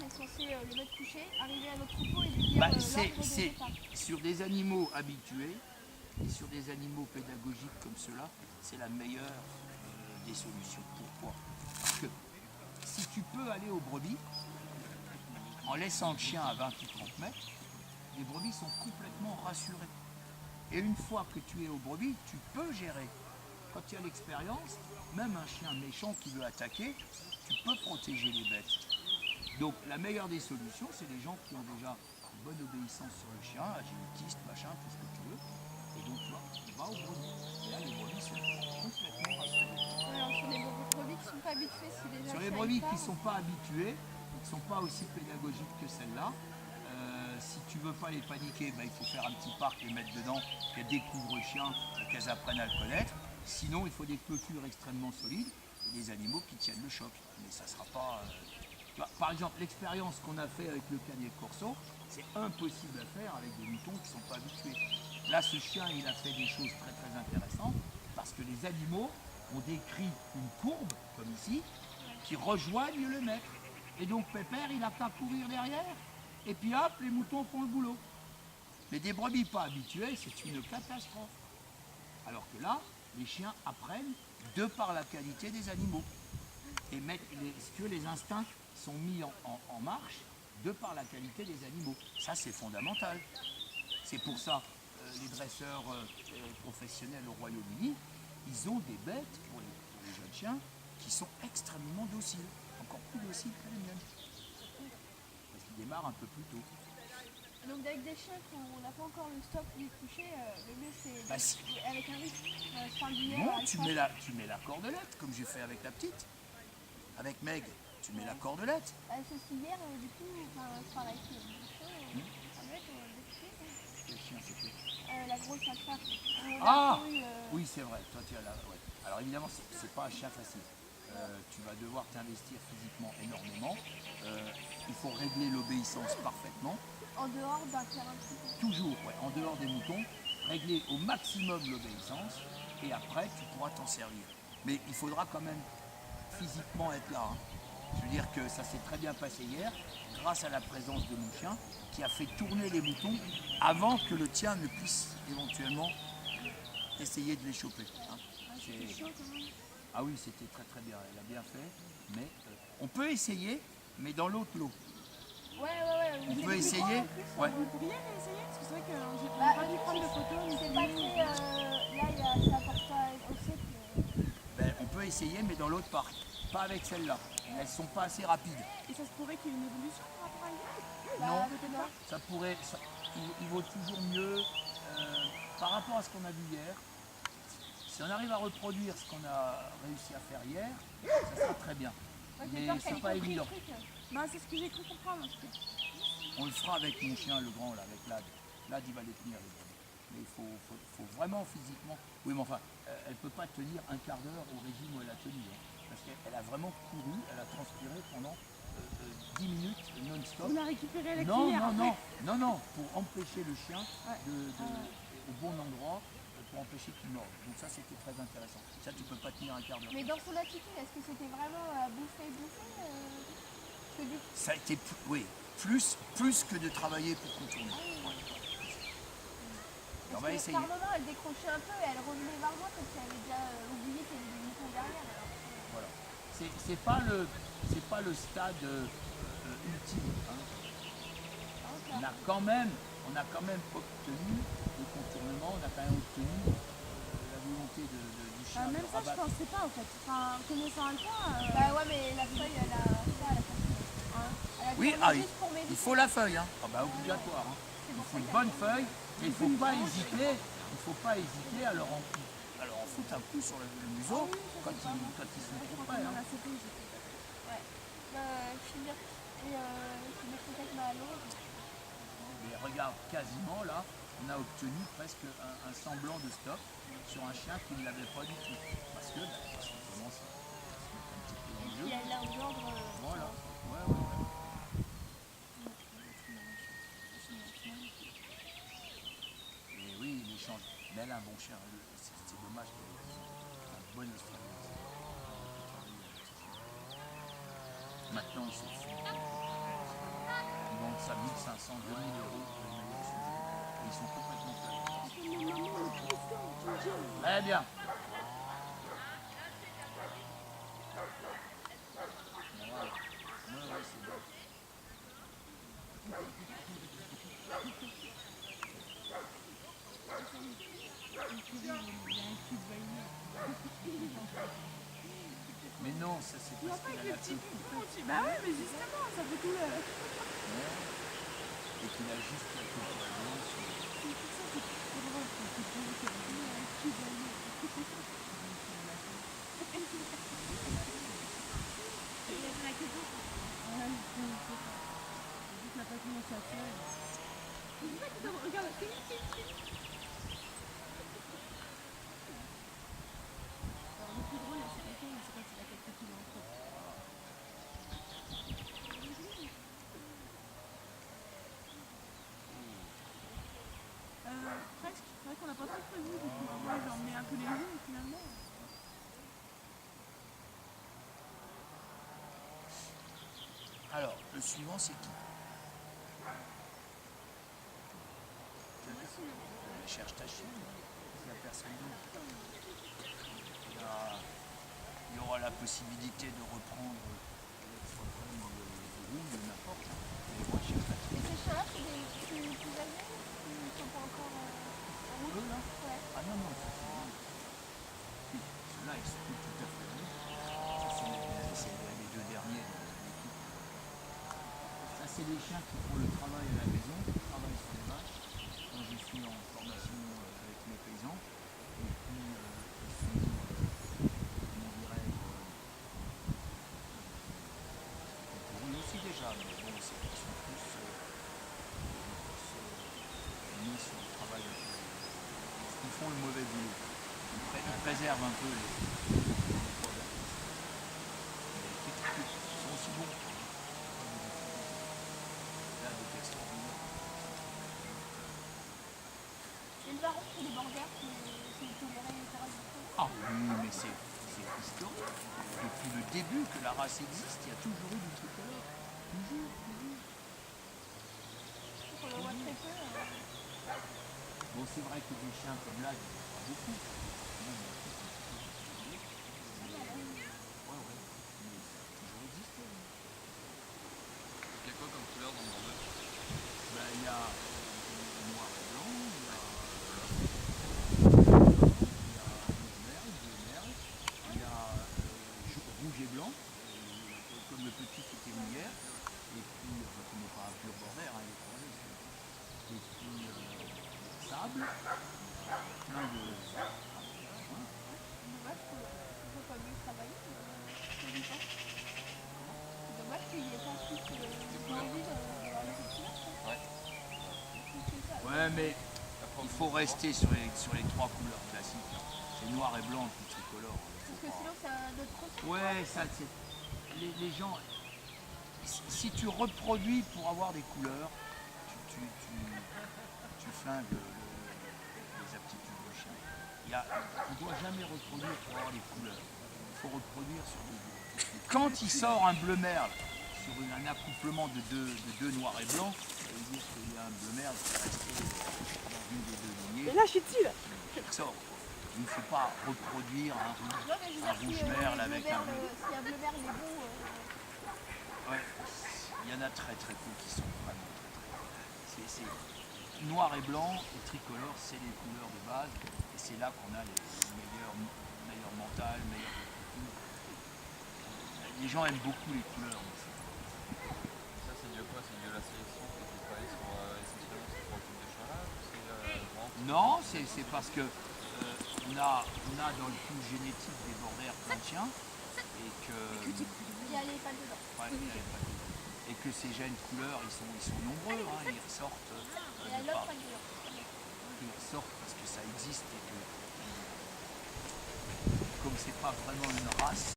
on est censé le mettre couché, arriver à notre troupeau et lui dire Bah, l'ordre de c'est départ. sur des animaux habitués et sur des animaux pédagogiques comme cela, c'est la meilleure des solutions. Pourquoi? Parce que si tu peux aller aux brebis, en laissant le chien à 20 ou 30 mètres, les brebis sont complètement rassurées. Et une fois que tu es aux brebis, tu peux gérer. Quand tu as l'expérience, même un chien méchant qui veut attaquer, tu peux protéger les bêtes. Donc la meilleure des solutions, c'est les gens qui ont déjà une bonne obéissance sur le chien, agilitiste, machin, tout ce que tu veux. Et donc tu vas aux brebis. Et là, les brebis sont complètement rassurées. Ouais, alors sur les brebis qui sont pas habitués, si déjà Sur le les chien brebis il qui part, ne sont pas habituées, qui ne sont pas aussi pédagogiques que celles-là, si tu veux pas les paniquer, il faut faire un petit parc, les mettre dedans, qu'elles découvrent le chien et qu'elles apprennent à le connaître. Sinon, il faut des clôtures extrêmement solides et des animaux qui tiennent le choc. Mais ça ne sera pas... Tu vois, par exemple, l'expérience qu'on a fait avec le Canet Corso, c'est impossible à faire avec des moutons qui ne sont pas habitués. Là, ce chien, il a fait des choses très très intéressantes parce que les animaux ont décrit une courbe, comme ici, qui rejoignent le maître. Et donc Pépère, il n'a qu'à courir derrière. Et puis hop, les moutons font le boulot. Mais des brebis pas habituées, c'est une catastrophe. Alors que là, les chiens apprennent de par la qualité des animaux. Et si tu veux, les instincts sont mis en marche de par la qualité des animaux. Ça, c'est fondamental. C'est pour ça, les dresseurs professionnels au Royaume-Uni, ils ont des bêtes pour les jeunes chiens qui sont extrêmement dociles, encore plus dociles que les miennes. Parce qu'ils démarrent un peu plus tôt. donc avec des chiens qu'on n'a pas encore le stop ni couché, le mieux c'est Bah, avec un rythme. Je parle d'hier. non, tu mets la cordelette, comme j'ai fait avec la petite. Avec Meg, tu mets la cordelette. C'est ce hier, du coup, je parle avec le chien, ça doit être découpé. Quel chien c'était? La grosse attrape. Ah oui, c'est vrai. Toi, tu as la... ouais. Alors évidemment, c'est pas un chien facile. Tu vas devoir t'investir physiquement énormément. Il faut régler l'obéissance parfaitement. En dehors d'un terrain de foot. Toujours, ouais, en dehors des moutons, régler au maximum l'obéissance et après tu pourras t'en servir. Mais il faudra quand même physiquement être là. Hein. Je veux dire que ça s'est très bien passé hier grâce à la présence de mon chien qui a fait tourner les moutons avant que le tien ne puisse éventuellement essayer de les choper. Hein. C'était chaud quand même. Ah oui, c'était très très bien, elle a bien fait, mais on peut essayer, mais dans l'autre lot. Ouais. On peut essayer. Ouais. Vous pourriez réessayer? Parce que c'est vrai que j'ai pas dû prendre de photos. C'est pas très. Là, c'est important au sec, mais. Ben, on peut essayer, mais dans l'autre parc. Pas avec celle-là. Elles sont pas assez rapides. Et ça se pourrait qu'il y ait une évolution par rapport à hier? Non, Peut-être pas. ça pourrait. Il vaut toujours mieux par rapport à ce qu'on a vu hier. Si on arrive à reproduire ce qu'on a réussi à faire hier, ça sera très bien. Moi, j'ai Mais peur c'est qu'elle pas ait compris évident. le truc. Bah, c'est ce que j'ai cru comprendre. On le fera avec mon chien, le grand, là, avec Lad. Lad, il va les tenir, les brebis. Mais il faut vraiment physiquement. Oui, mais enfin, elle ne peut pas tenir un quart d'heure au régime où elle a tenu. Hein, parce qu'elle a vraiment couru, elle a transpiré pendant 10 minutes non-stop. On a récupéré la Non, cuillère non, après. non, pour empêcher le chien Ouais. au bon endroit, pour empêcher qu'il morde. Donc ça, c'était très intéressant. Ça, tu peux pas tenir un quart d'heure. Mais dans son attitude, est-ce que c'était vraiment bouffer parce que du coup, Ça a été, oui, plus que de travailler pour contourner. Ouais. On va parce que essayer. par moment, elle décrochait un peu et elle revenait vers moi comme si elle avait déjà oublié qu'il y avait des moutons derrière. Alors. Voilà. C'est pas le stade ultime. Hein. On a quand même obtenu le contournement, on a quand même obtenu la volonté du chien Bah, de même ça, je rabattre. pensais pas en fait. Enfin, connaissant un cas. Bah ouais, mais la feuille, elle a pas. Elle a Oui, tourné juste pour m'aider. il faut la feuille, hein. Ah bah, obligatoire. Hein. Il faut une bonne feuille, mais il ne faut pas hésiter à leur en foutre un coup sur le museau quand ils sont trop près. Hein. Ouais. Je suis bien. Et je vais peut-être ma l'eau. Mais regarde, quasiment là, on a obtenu presque un semblant de stop sur un chien qui ne l'avait pas du tout. Parce que commence à se mettre un petit peu dans le jeu. Et elle a un ordre. Voilà. Ouais. Et oui, il échange. Mais elle a un bon chien. C'est dommage qu'elle ait un bon Australien. Maintenant, ils sont finis. vendent ça 1500, 2000 euros pour les meilleurs sujets. Et ils sont complètement perdus. Très bien. Voilà. Ouais, c'est bon. Mais non, ça c'est parce qu'il a la queue. Bah ouais, mais justement, ça fait tout le... Et qu'il a juste la queue pour la Presque, c'est vrai qu'on n'a pas trop prévu, du coup. Moi, j'ai emmené un peu les roues, finalement. Alors, le suivant c'est qui? Cherche ta chine, il n'y a personne d'autre. Il y aura la possibilité de reprendre le roue de n'importe. Mais moi, je cherche la chine. Et ces chiens-là, c'est des plus âgés ou ils sont pas encore en route? Eux, là? Ouais. Ah non, non, ça c'est bon. Oui, ceux-là, ils sont tout à fait bons. Ça, c'est les deux derniers de l'équipe. Ça, c'est les chiens qui font le travail à la maison, qui travaillent sur les vaches. Quand je suis en formation avec mes paysans. Et puis, ils sont, comment dirais-je, pourris aussi déjà, mais bon, ils sont plus mis sur le travail. Ils font le mauvais boulot. Ils préservent un peu les ils sont aussi bons. Là, des extraordinaires. Et le baron, c'est des borders, c'est toléré et ça reste. Ah oui, mais c'est historique. Depuis le début que la race existe, il y a toujours eu du tricolore. Toujours. On le voit très peu. Bon, c'est vrai que des chiens comme là, il n'y en a pas beaucoup. Ouais, mais ça a toujours existé. Il y a quoi comme couleur dans le border? Ben, il y a noir et blanc, il y a rouge et blanc, comme le petit qui était venu hier, et puis, qui n'est pas un pur border, hein, il est croisé, et puis sable, plein de... Dommage qu'on ne pas mieux travailler. C'est dommage qu'il n'y ait pas plus d'envie d'avoir les couleurs. Ouais. Ouais, mais il faut rester sur les trois couleurs classiques. C'est noir et blanc, puis tricolore. Parce que sinon, c'est un autre concept. Ouais, ça, c'est... Les gens... Si tu reproduis pour avoir des couleurs, tu flingues les aptitudes du chien. On ne doit jamais reproduire pour avoir des couleurs. Il faut reproduire sur des bleus. Quand il sort un bleu merle sur un accouplement de deux noirs et blancs, ça veut dire qu'il y a un bleu merle qui est resté dans une des deux lignées. Et là, je suis dessus, là. Il sort. Il ne faut pas reproduire un Non, mais je veux un dire, rouge si, merle le avec bleu un merle, bleu. si un bleu merle est bon, Ouais, il y en a très peu qui sont vraiment très. C'est noir et blanc et tricolore, c'est les couleurs de base et c'est là qu'on a les meilleurs mentales, meilleurs de tout. Les gens aiment beaucoup les couleurs aussi. Ça, c'est dû à quoi? C'est dû à la sélection qui était pas allée sur essentiellement ces trois types de chiens-là? Ou c'est vraiment... Non, c'est parce que on a dans le pool génétique des borders plein de chiens et que il y a les pas dedans. ouais, il y avait pas de- et que ces gènes couleurs ils sont nombreux, hein, ils ressortent. Il y a l'autre pas dedans. Ils ressortent parce que ça existe et que comme c'est pas vraiment une race.